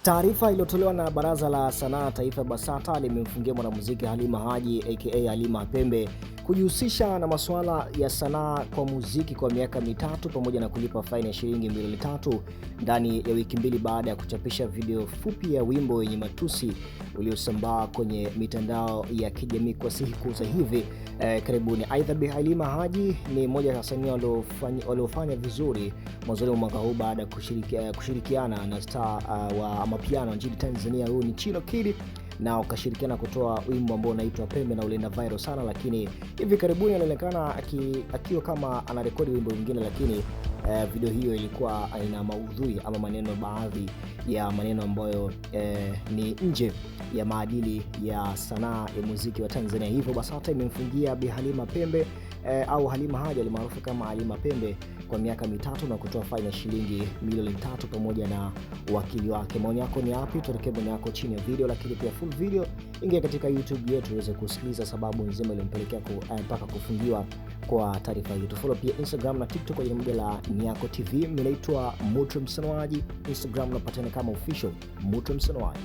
Taarifa iliyotolewa na Baraza la Sanaa Taifa BASATA limemfungia mwanamuziki Halima Haji aka Halima Pembe kujihusisha na masuala ya sanaa kwa muziki kwa miaka mitatu pamoja na kulipa faini ya shilingi milioni 3 ndani ya wiki mbili baada ya kuchapisha video fupi ya wimbo wenye matusi uliosambaa kwenye mitandao ya kijamii kwa siku za hivi karibuni. Aidha, Bi Halima Haji ni mmoja wa wasanii waliofanya vizuri mwanzoni mwa mwaka huu baada ya kushirikiana na star wa mapiano nchini Tanzania, huyu ni Chino Kid, na wakashirikiana kutoa wimbo ambao unaitwa Pembe na ulienda viral sana, lakini hivi karibuni alionekana akiwa kama anarekodi wimbo mwingine, lakini video hiyo ilikuwa ina maudhui ama maneno, baadhi ya maneno ambayo ni nje ya maadili ya sanaa ya muziki wa Tanzania. Hivyo BASATA imemfungia Bi Halima Pembe au Halima Haji almaarufu kama Halima Pembe kwa miaka mitatu na kutoa faini ya shilingi milioni 3 pamoja na wakili wake. Maoni yako ni yapi? Tuwekee maoni yako chini ya video, lakini pia full video ingia katika YouTube yetu uweze kusikiliza sababu nzima iliyompelekea mpaka kufungiwa kwa taarifa hii. Tufollow pia Instagram na TikTok kwa jina moja la Nyako TV. Mimi naitwa Mutro Msanoaji. Instagram unapatana kama official Mutro Msanoaji.